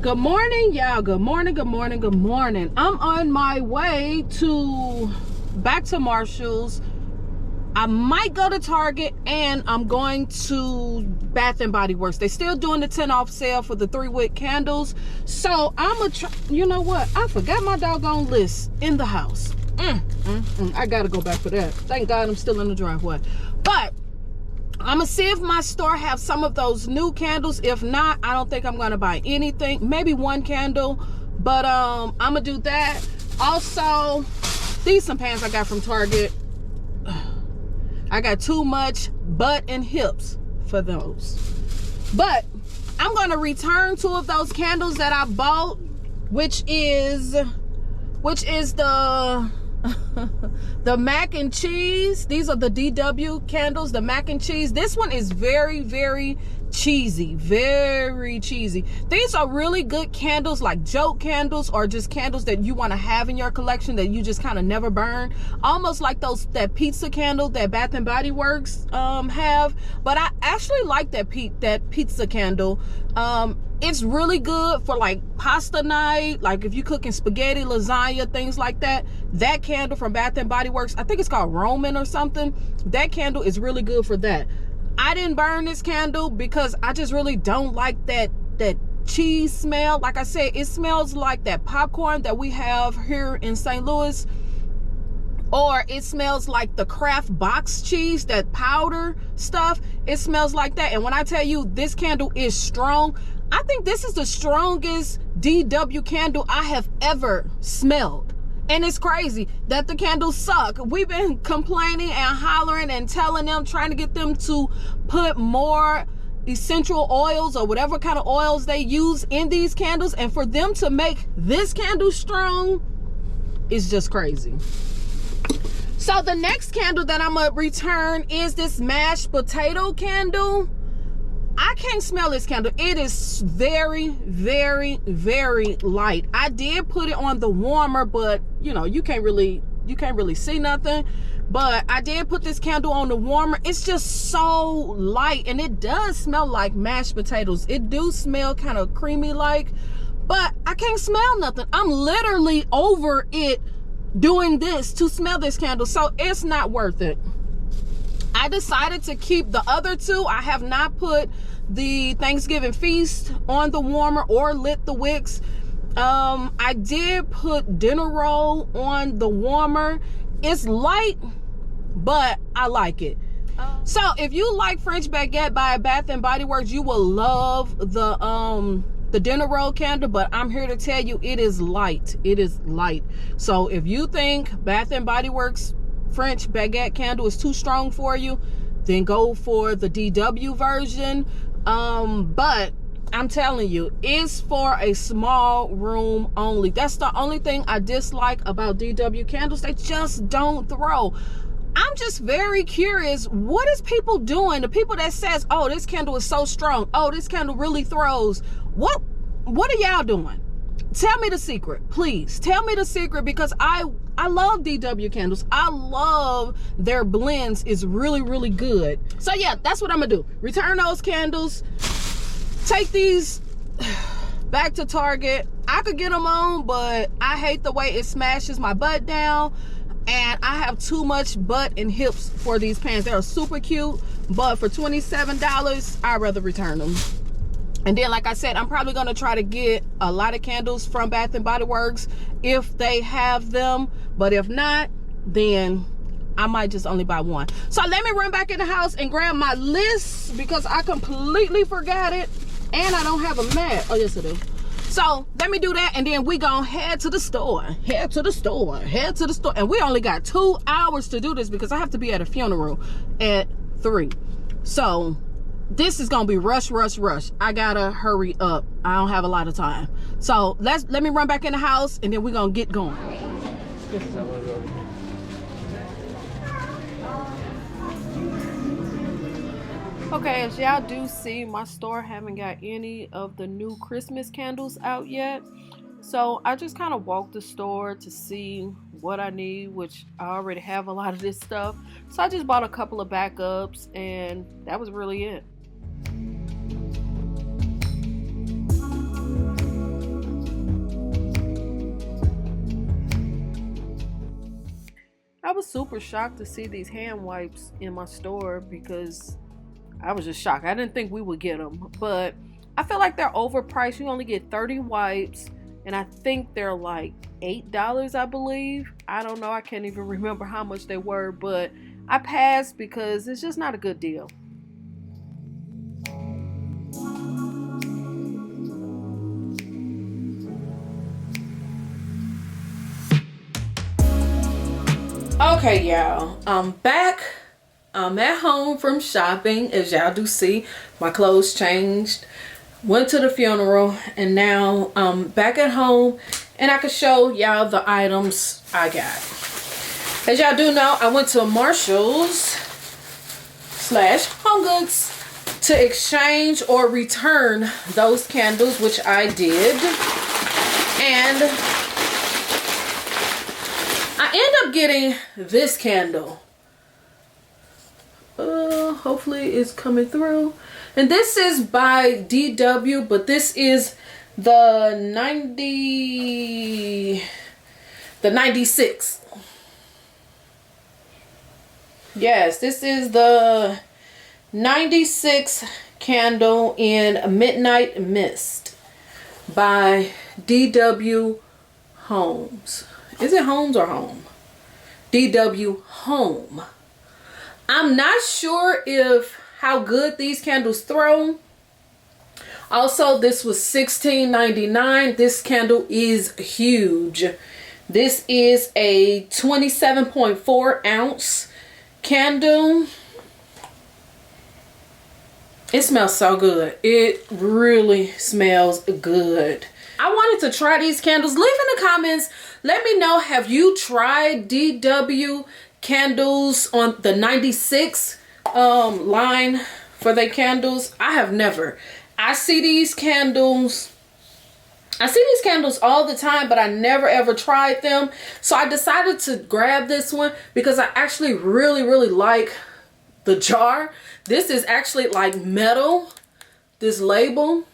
Good morning, y'all. Good morning, good morning, good morning. I'm on my way back to Marshals. I might go to Target, and I'm going to Bath and Body Works. They're still doing the 10 off sale for the 3 wick candles. So I'm gonna try. You know what? I forgot my doggone list in the house. I gotta go back for that. Thank God I'm still in the driveway. But I'm gonna see if my store have some of those new candles. If not, I don't think I'm gonna buy anything. Maybe one candle, but I'm gonna do that. Also, these some pants I got from Target. I got too much butt and hips for those. But I'm gonna return 2 of those candles that I bought, which is the the mac and cheese. These are the DW candles, the mac and cheese. This one is very, very cheesy, very cheesy. These are really good candles, like joke candles, or just candles that you want to have in your collection that you just kind of never burn, almost like that pizza candle that Bath and Body Works have. But I actually like that pizza candle. It's really good for like pasta night, like if you're cooking spaghetti, lasagna, things like that. That candle from Bath and Body Works, I think it's called Roman or something. That candle is really good for that. I didn't burn this candle because I just really don't like that cheese smell. Like I said, it smells like that popcorn that we have here in St. Louis, or it smells like the Kraft box cheese, that powder stuff. It smells like that. And when I tell you this candle is strong, I think this is the strongest DW candle I have ever smelled. And it's crazy that the candles suck. We've been complaining and hollering and telling them, trying to get them to put more essential oils or whatever kind of oils they use in these candles. And for them to make this candle strong is just crazy. So the next candle that I'm gonna return is this mashed potato candle. I can't smell this candle. It is very, very, very light. I did put it on the warmer, but you know, you can't really see nothing. But I did put this candle on the warmer. It's just so light, and it does smell like mashed potatoes. It do smell kind of creamy like, but I can't smell nothing. I'm literally over it doing this to smell this candle, so it's not worth it. I decided to keep the other 2. I have not put the Thanksgiving feast on the warmer or lit the wicks. I did put dinner roll on the warmer. It's light, but I like it. So if you like French baguette by Bath and Body Works, you will love the dinner roll candle. But I'm here to tell you, it is light. It is light. So if you think Bath and Body Works French baguette candle is too strong for you, then go for the DW version. But I'm telling you, it's for a small room only. That's the only thing I dislike about DW candles. They just don't throw. I'm just very curious, what is people doing? The people that says, oh, this candle is so strong, oh, this candle really throws. What are y'all doing? Tell me the secret, please. Tell me the secret, because I love DW candles. I love their blends. Is really, really good. So yeah, that's what I'm gonna do. Return those candles. Take these back to Target. I could get them on, but I hate the way it smashes my butt down. And I have too much butt and hips for these pants. They're super cute, but for $27, I'd rather return them. And then, like I said, I'm probably going to try to get a lot of candles from Bath and Body Works if they have them. But if not, then I might just only buy one. So let me run back in the house and grab my list, because I completely forgot it. And I don't have a mat. Oh, yes, I do. So let me do that, and then we gonna head to the store. Head to the store. Head to the store. And we only got 2 hours to do this, because I have to be at a funeral at 3. So this is gonna be rush, rush, rush. I gotta hurry up. I don't have a lot of time. So let me run back in the house, and then we're gonna get going. Okay, as y'all do see, my store haven't got any of the new Christmas candles out yet. So I just kind of walked the store to see what I need, which I already have a lot of this stuff. So I just bought a couple of backups, and that was really it. was super shocked to see these hand wipes in my store because I was just shocked. I didn't think we would get them, but I feel like they're overpriced. You only get 30 wipes, and I think they're like $8, I believe. I don't know. I can't even remember how much they were, but I passed because it's just not a good deal. Okay, y'all, I'm back. I'm at home from shopping. As y'all do see, my clothes changed, went to the funeral, and now I'm back at home, and I can show y'all the items I got. As y'all do know, I went to Marshals / Home Goods to exchange or return those candles, which I did, and I end up getting this candle. Hopefully it's coming through. And this is by DW, but this is the 96. Yes, this is the 96 candle in Midnight Mist by DW Homes. Is it Homes or Home? DW Home. I'm not sure if how good these candles throw. Also, this was $16.99. This candle is huge. This is a 27.4 ounce candle. It smells so good. It really smells good. I wanted to try these candles. Leave in the comments. Let me know, have you tried DW candles on the 96 line for their candles? I have never. I see these candles all the time, but I never ever tried them. So I decided to grab this one because I actually really like the jar. This is actually like metal, this label.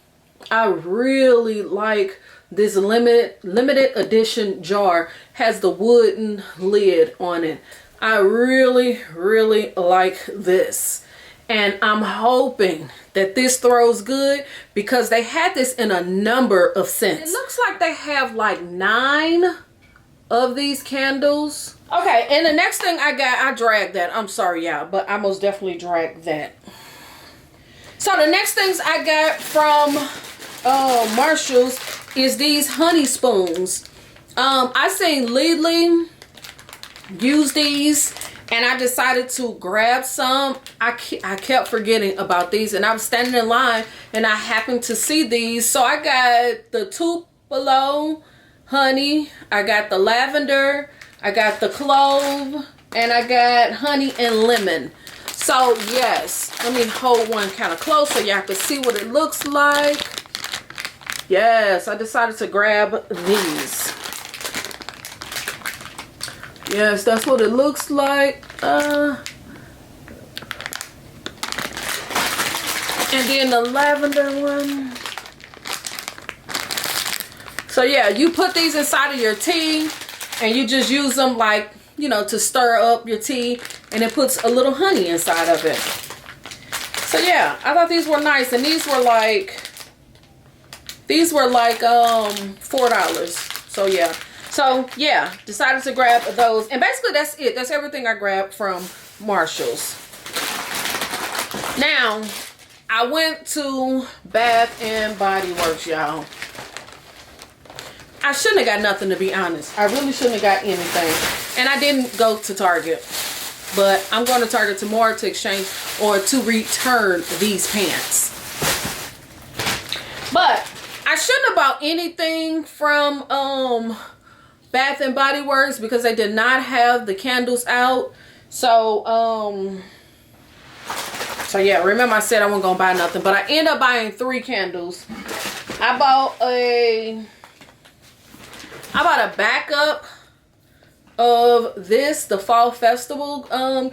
I really like this limited edition jar. Has the wooden lid on it. I really like this, and I'm hoping that this throws good because they had this in a number of scents. It looks like they have like 9 of these candles. Okay, and the next thing I got, I dragged that. I'm sorry, y'all, but I most definitely dragged that. So the next things I got from Marshals is these honey spoons. I seen Lily use these, and I decided to grab some. I kept forgetting about these, and I was standing in line and I happened to see these. So I got the Tupelo honey, I got the lavender, I got the clove, and I got honey and lemon. So yes, let me hold one kind of close so y'all can see what it looks like. Yes, I decided to grab these. Yes, that's what it looks like. And then the lavender one. So yeah, you put these inside of your tea and you just use them like, you know, to stir up your tea, and it puts a little honey inside of it. So yeah, I thought these were nice, and these were like $4. So yeah. So yeah, decided to grab those, and basically that's it. That's everything I grabbed from Marshals. Now, I went to Bath and Body Works, y'all. I shouldn't have got nothing, to be honest. I really shouldn't have got anything. And I didn't go to Target, but I'm going to Target tomorrow to exchange or to return these pants. But I shouldn't have bought anything from Bath and Body Works because they did not have the candles out. So yeah, remember I said I wasn't gonna buy nothing, but I ended up buying 3 candles. I bought a backup of this, the Fall Festival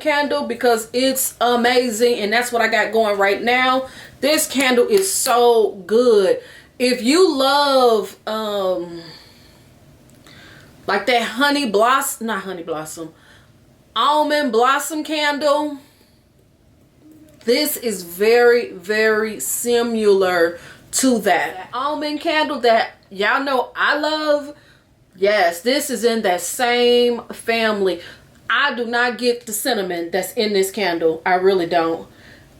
candle, because it's amazing, and that's what I got going right now. This candle is so good. If you love like that honey blossom, not honey blossom, almond blossom candle. This is very, very similar to that almond candle that y'all know I love. Yes, this is in that same family. I do not get the cinnamon that's in this candle. I really don't.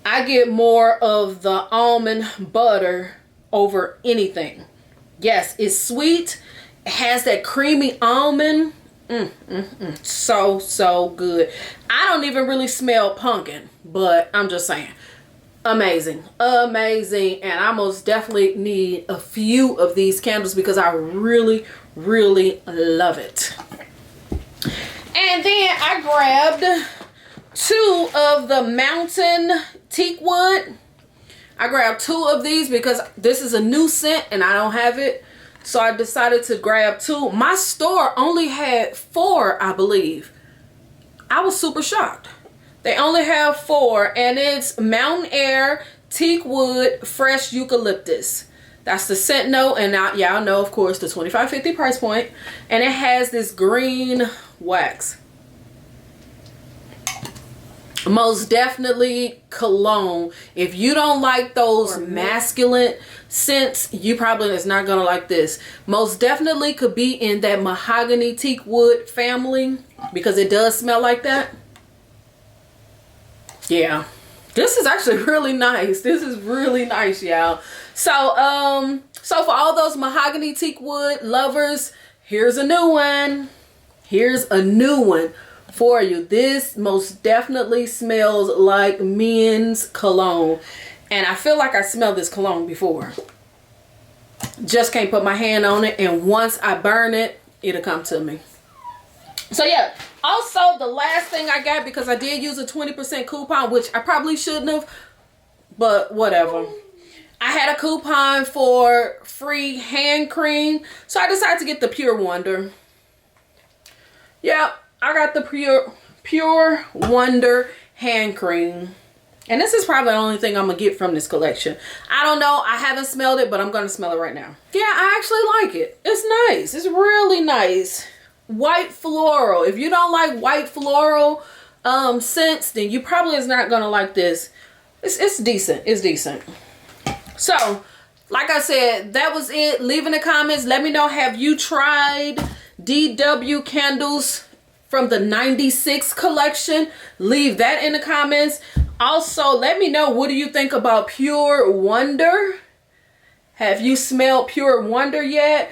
I get more of the almond butter over anything. Yes, it's sweet. It has that creamy almond. So good. I don't even really smell pumpkin, but I'm just saying, amazing, amazing. And I most definitely need a few of these candles because I really love it. And then I grabbed 2 of the mountain teak wood. I grabbed 2 of these because this is a new scent and I don't have it. So I decided to grab 2. My store only had 4, I believe. I was super shocked. They only have 4, and it's Mountain Air, Teak Wood, Fresh Eucalyptus. That's the scent note, and now y'all know, of course, the $25.50 price point. And it has this green wax. Most definitely cologne. If you don't like those masculine scents, you probably is not gonna like this. Most definitely could be in that mahogany teak wood family because it does smell like that. Yeah, this is actually really nice. This is really nice, y'all. So so for all those mahogany teak wood lovers, here's a new one. Here's a new one for you. This most definitely smells like men's cologne, and I feel like I smelled this cologne before. Just can't put my hand on it, and once I burn it, it'll come to me. So yeah, also the last thing I got, because I did use a 20% coupon, which I probably shouldn't have, but whatever. I had a coupon for free hand cream, so I decided to get the Pure Wonder. Yeah, I got the Pure Wonder hand cream. And this is probably the only thing I'm going to get from this collection. I don't know. I haven't smelled it, but I'm going to smell it right now. Yeah, I actually like it. It's nice. It's really nice. White floral. If you don't like white floral scents, then you probably is not going to like this. It's decent. It's decent. So, like I said, that was it. Leave in the comments. Let me know, have you tried DW candles from the 96 collection? Leave that in the comments. Also, let me know, what do you think about Pure Wonder? Have you smelled Pure Wonder yet?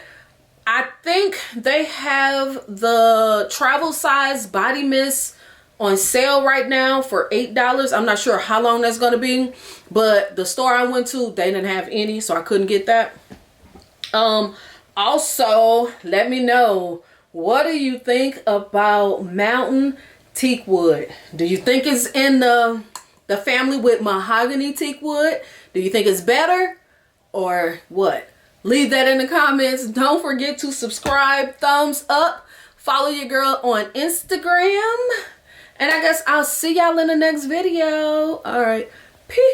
I think they have the travel size body mist on sale right now for $8. I'm not sure how long that's going to be, but the store I went to, they didn't have any, so I couldn't get that. Also, let me know, what do you think about mountain teak wood? Do you think it's in the family with mahogany teak wood? Do you think it's better or what? Leave that in the comments. Don't forget to subscribe, thumbs up, follow your girl on Instagram, and I guess I'll see y'all in the next video. All right, peace.